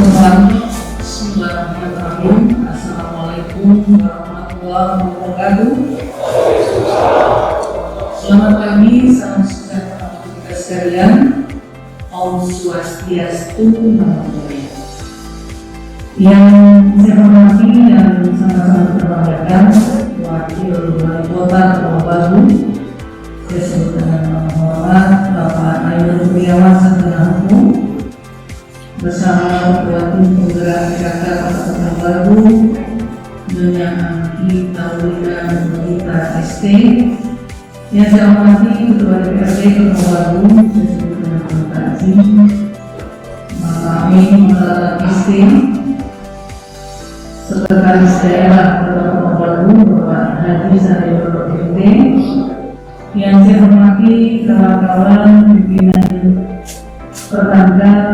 Bismillahirrahmanirrahim. Assalamualaikum warahmatullahi wabarakatuh. Selamat pagi, salam sejahtera untuk kita sekalian. Om Swastiastu, Namo Buddhaya. Yang saya hormati dan sama-sama terbanggakan Wakil Wali Kota Pulau Baru, saya sebut dengan hormat Bapak Ainul Kurniawan Sarjana Hukum, bersama Ketua Tim Penggerak PKK Kota Pulau Baru, Nyonya Angki Taulina Nurita ST. Yang saya hormati Ketua DPRD Kota Baru, saya sebut dengan Bapak Azim, Bapak Amin Maulana ST, Sekretaris Daerah Kota Pulau Baru, Bapak Haji Saryono MT. Yang saya hormati kawan-kawan pimpinan perbankan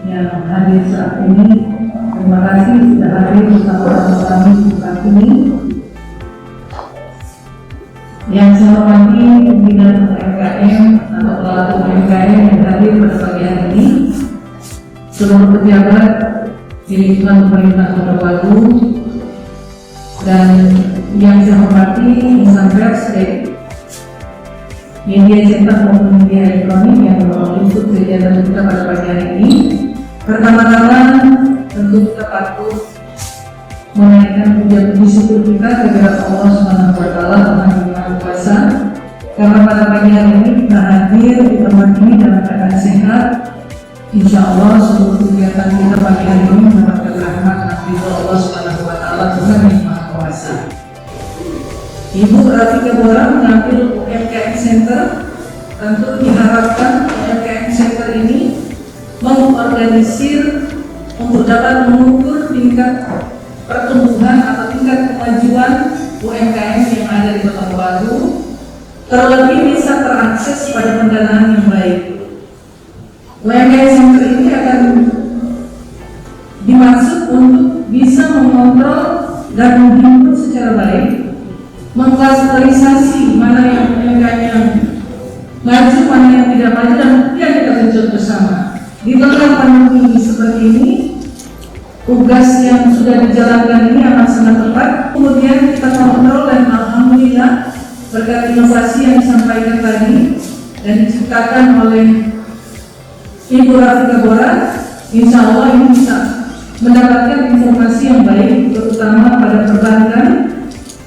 yang hadir saat ini, terima kasih sudah hadir bersama kami saat ini. Yang saya hormati pimpinan UMKM atau pelaku UMKM yang hadir pada pagi hari ini, seluruh pejabat di lingkungan pemerintah Kota Baru, dan yang saya hormati insan pers media cetak maupun media elektronik yang meliput kegiatan kita pada pagi hari ini. Pertama-tama tentu kita patut menaikkan puji syukur kita kepada Allah Subhanahu wa Ta'ala Tuhan Yang Maha Kuasa, karena pada pagi hari ini kita hadir di tempat ini dalam keadaan sehat. Insya Allah seluruh kegiatan kita pagi hari ini mendapatkan rahmat dan ridho Allah Subhanahu wa Ta'ala Tuhan Yang Maha Kuasa. Ibu Rafika Bora mengambil UMKM Center. Tentu diharapkan UMKM Center ini mengorganisir untuk dapat mengukur tingkat pertumbuhan atau tingkat kemajuan UMKM yang ada di Kota Baru, terlebih bisa terakses pada pendanaan yang baik. UMKM Center ini akan dimaksud untuk bisa mengontrol dan menghimpun secara baik, mengklasifikasi mana yang UMKM yang maju, mana yang tidak maju, dan kemudian kita tunjuk bersama. Di tengah pandemi seperti ini, tugas yang sudah dijalankan ini akan sangat tepat. Kemudian kita kontrol dan alhamdulillah berkat inovasi yang disampaikan tadi dan diciptakan oleh Ibu Rafika Bora, insya Allah ini bisa mendapatkan informasi yang baik, terutama pada perbankan,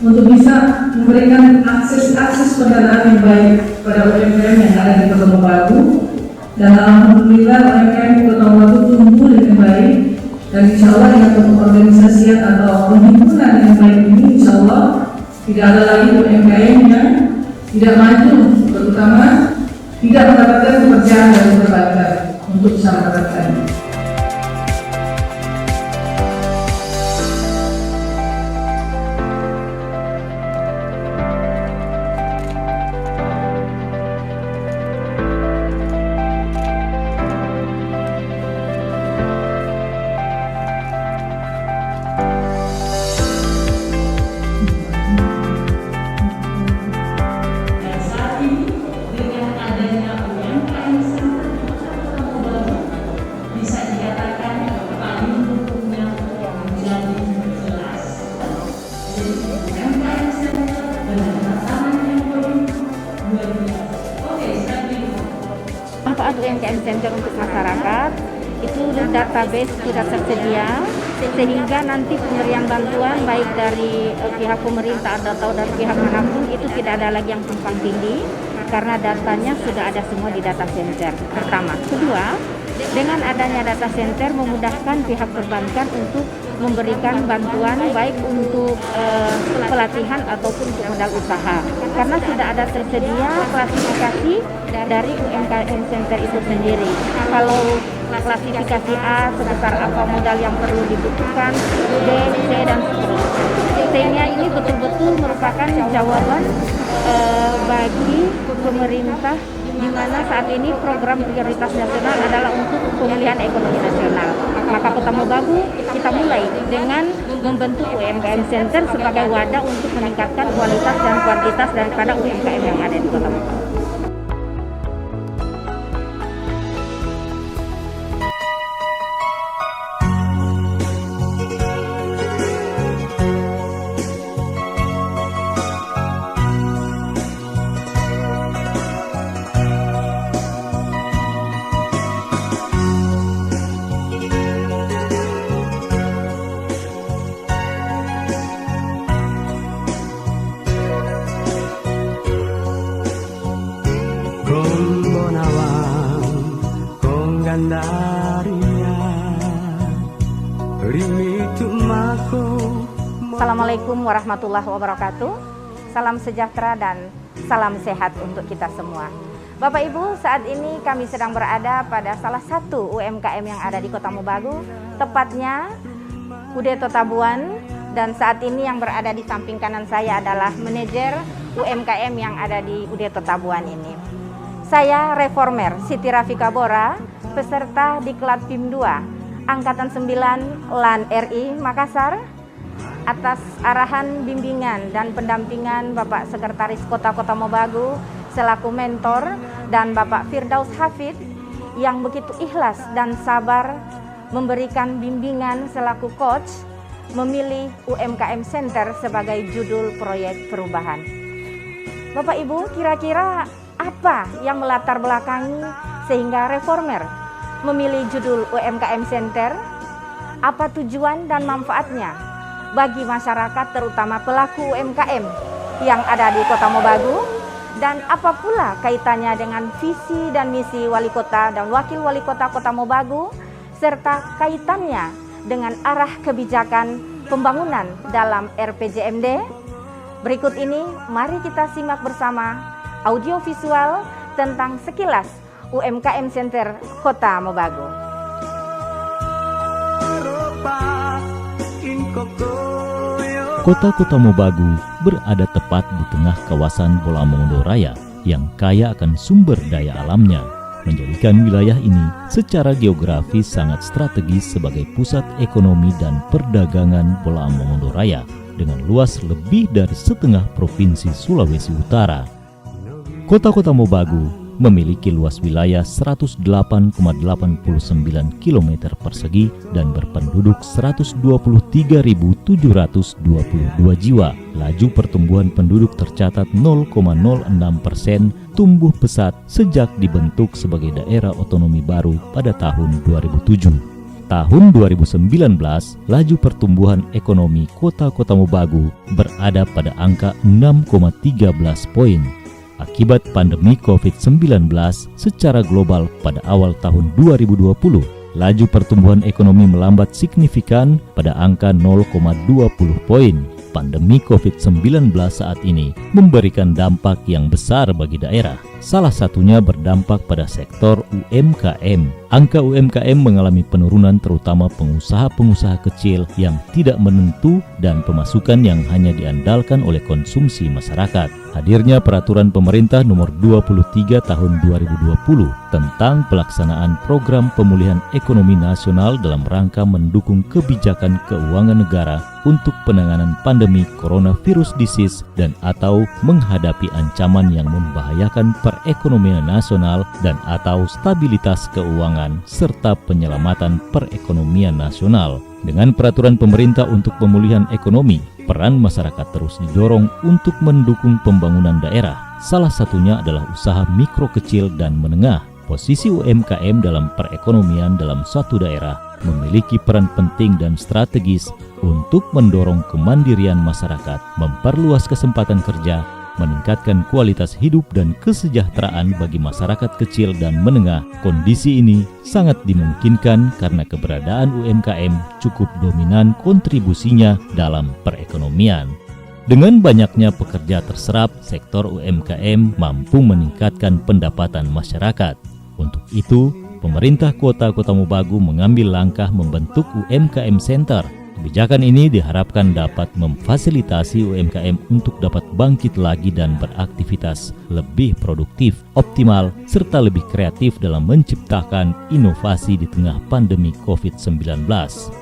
untuk bisa memberikan akses pendanaan yang baik pada UMKM yang ada di Kota Baru. Dan alhamdulillah UMKM Kota Baru tumbuh dengan baik, dan insya Allah dengan pengorganisasian atau penghimpunan yang baik ini, insya Allah tidak ada lagi UMKM yang tidak maju, terutama tidak mendapatkan pekerjaan dari perbankan untuk bisa mendapatkannya. Manfaat UMKM Center untuk masyarakat itu database sudah tersedia, sehingga nanti pemberian bantuan baik dari pihak pemerintah atau dari pihak manapun itu tidak ada lagi yang tumpang tindih, karena datanya sudah ada semua di data center. Pertama, kedua, dengan adanya data center memudahkan pihak perbankan untuk memberikan bantuan baik untuk pelatihan ataupun untuk modal usaha, karena sudah ada tersedia klasifikasi dari UMKM Center itu sendiri. Kalau klasifikasi A sebesar apa modal yang perlu dibutuhkan, B, C, dan seterusnya. Sehingga ini betul-betul merupakan jawaban bagi pemerintah, di mana saat ini program prioritas nasional adalah untuk pemulihan ekonomi nasional. Maka Kota Mobagu kita mulai dengan membentuk UMKM Center sebagai wadah untuk meningkatkan kualitas dan kuantitas daripada UMKM yang ada di Kota Mobagu. Assalamualaikum warahmatullahi wabarakatuh. Salam sejahtera dan salam sehat untuk kita semua. Bapak Ibu, saat ini kami sedang berada pada salah satu UMKM yang ada di Kota Mobagu, tepatnya UD Tabuan, dan saat ini yang berada di samping kanan saya adalah manajer UMKM yang ada di UD Tabuan ini. Saya Reformer Siti Rafika Bora, peserta Diklat PIM 2, Angkatan 9 LAN RI Makassar, atas arahan bimbingan dan pendampingan Bapak Sekretaris Kota Mobagu selaku mentor dan Bapak Firdaus Hafid yang begitu ikhlas dan sabar memberikan bimbingan selaku coach memilih UMKM Center sebagai judul proyek perubahan. Bapak Ibu, kira-kira apa yang melatar belakangi sehingga Reformer memilih judul UMKM Center? Apa tujuan dan manfaatnya bagi masyarakat terutama pelaku UMKM yang ada di Kota Mobagu, dan apa pula kaitannya dengan visi dan misi Wali Kota dan Wakil Wali Kota Kota Mobagu serta kaitannya dengan arah kebijakan pembangunan dalam RPJMD. Berikut ini mari kita simak bersama audio visual tentang sekilas UMKM Center Kota Mobagu. Kota Mobagu berada tepat di tengah kawasan Bolamongondo Raya yang kaya akan sumber daya alamnya, menjadikan wilayah ini secara geografis sangat strategis sebagai pusat ekonomi dan perdagangan Bolamongondo Raya dengan luas lebih dari setengah provinsi Sulawesi Utara. Kota Mobagu memiliki luas wilayah 108,89 km persegi dan berpenduduk 123.722 jiwa. Laju pertumbuhan penduduk tercatat 0,06%, tumbuh pesat sejak dibentuk sebagai daerah otonomi baru pada tahun 2007. Tahun 2019, laju pertumbuhan ekonomi Kota Mobagu berada pada angka 6,13 poin. Akibat pandemi COVID-19 secara global pada awal tahun 2020, laju pertumbuhan ekonomi melambat signifikan pada angka 0,20 poin. Pandemi COVID-19 saat ini memberikan dampak yang besar bagi daerah. Salah satunya berdampak pada sektor UMKM. Angka UMKM mengalami penurunan terutama pengusaha-pengusaha kecil yang tidak menentu dan pemasukan yang hanya diandalkan oleh konsumsi masyarakat. Hadirnya peraturan pemerintah nomor 23 tahun 2020 tentang pelaksanaan program pemulihan ekonomi nasional dalam rangka mendukung kebijakan keuangan negara untuk penanganan pandemi coronavirus disease dan atau menghadapi ancaman yang membahayakan perekonomian nasional dan atau stabilitas keuangan serta penyelamatan perekonomian nasional. Dengan peraturan pemerintah untuk pemulihan ekonomi, peran masyarakat terus didorong untuk mendukung pembangunan daerah. Salah satunya adalah usaha mikro kecil dan menengah. Posisi UMKM dalam perekonomian dalam suatu daerah memiliki peran penting dan strategis untuk mendorong kemandirian masyarakat, memperluas kesempatan kerja, meningkatkan kualitas hidup dan kesejahteraan bagi masyarakat kecil dan menengah. Kondisi ini sangat dimungkinkan karena keberadaan UMKM cukup dominan kontribusinya dalam perekonomian. Dengan banyaknya pekerja terserap, sektor UMKM mampu meningkatkan pendapatan masyarakat. Untuk itu, pemerintah Kota Mobagu mengambil langkah membentuk UMKM Center. Kebijakan ini diharapkan dapat memfasilitasi UMKM untuk dapat bangkit lagi dan beraktivitas lebih produktif, optimal, serta lebih kreatif dalam menciptakan inovasi di tengah pandemi COVID-19.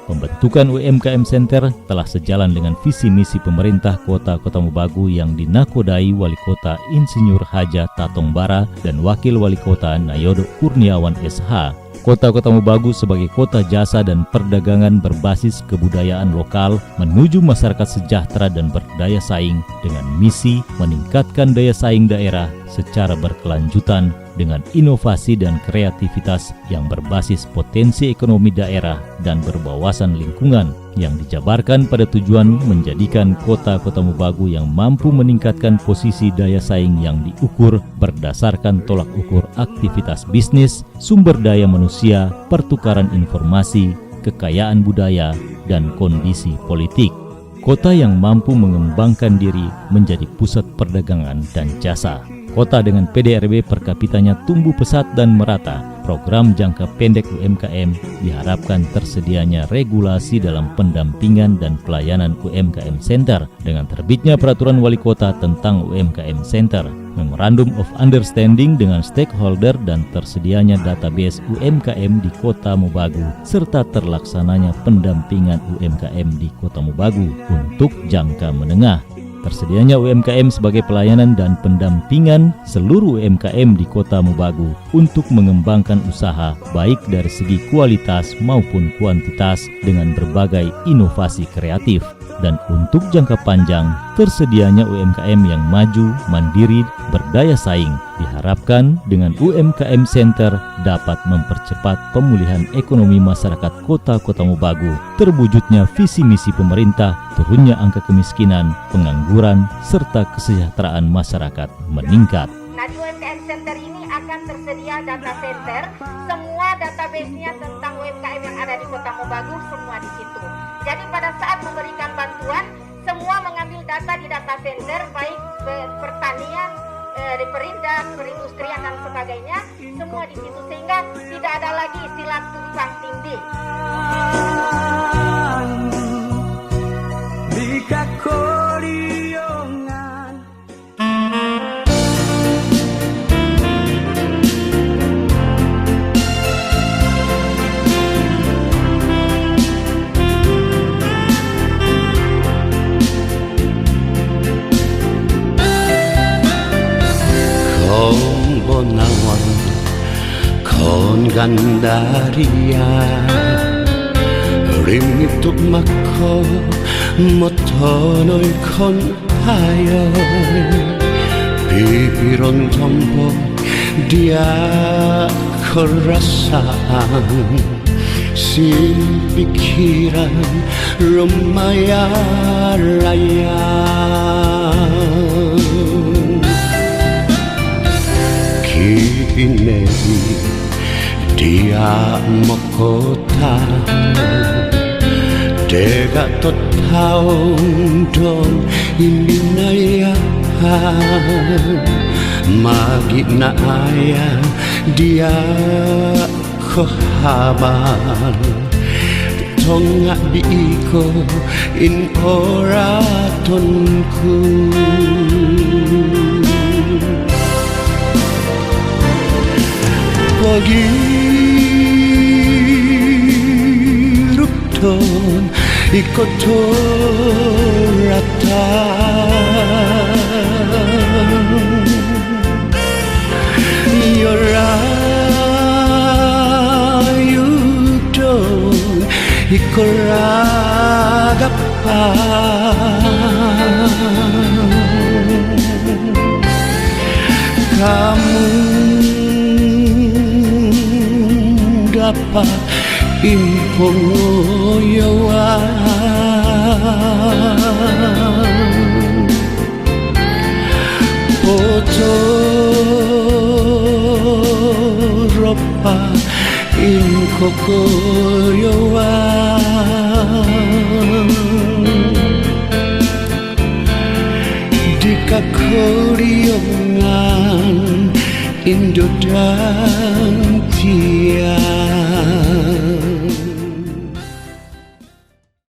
Pembentukan UMKM Center telah sejalan dengan visi misi pemerintah Kota Mobagu yang dinakodai Wali Kota Insinyur Haja Tatongbara dan Wakil Wali Kota Nayodo Kurniawan SH. Kota Mobagu sebagai kota jasa dan perdagangan berbasis kebudayaan lokal menuju masyarakat sejahtera dan berdaya saing dengan misi meningkatkan daya saing daerah secara berkelanjutan dengan inovasi dan kreativitas yang berbasis potensi ekonomi daerah dan berwawasan lingkungan yang dijabarkan pada tujuan menjadikan Kota Mobagu yang mampu meningkatkan posisi daya saing yang diukur berdasarkan tolak ukur aktivitas bisnis, sumber daya manusia, pertukaran informasi, kekayaan budaya, dan kondisi politik. Kota yang mampu mengembangkan diri menjadi pusat perdagangan dan jasa. Kota dengan PDRB per kapitanya tumbuh pesat dan merata. Program jangka pendek UMKM diharapkan tersedianya regulasi dalam pendampingan dan pelayanan UMKM Center dengan terbitnya peraturan wali kota tentang UMKM Center, Memorandum of Understanding dengan stakeholder dan tersedianya database UMKM di Kota Mobagu serta terlaksananya pendampingan UMKM di Kota Mobagu untuk jangka menengah. Tersedianya UMKM sebagai pelayanan dan pendampingan seluruh UMKM di Kota Mobagu untuk mengembangkan usaha baik dari segi kualitas maupun kuantitas dengan berbagai inovasi kreatif. Dan untuk jangka panjang, tersedianya UMKM yang maju, mandiri, berdaya saing diharapkan dengan UMKM Center dapat mempercepat pemulihan ekonomi masyarakat Kota Mobagu, terwujudnya visi misi pemerintah, turunnya angka kemiskinan, pengangguran, serta kesejahteraan masyarakat meningkat. Nah, di UMKM Center ini akan tersedia data center, semua database-nya tentang UMKM yang ada di Kota Mobagu semua di situ. Jadi pada saat memberikan bantuan, semua mengambil data di data center, baik pertanian, di perindak, perindustrian dan sebagainya, semua di situ sehingga tidak ada lagi istilah tumpang tindih. Kon gandaria rimitup mako motonoy kon tayo pipiron tombo dia kerasaan si pikiran rumaya raya kini dia mokota dega tot taong don ini naya magi na aya dia kohaban tonga diiko in oratonku pagi rupton ikotorata yorayudon ikoragapan kamu dapat impongoyawan foto ropa inkokoyawan di kakoriongan Indo dan Tia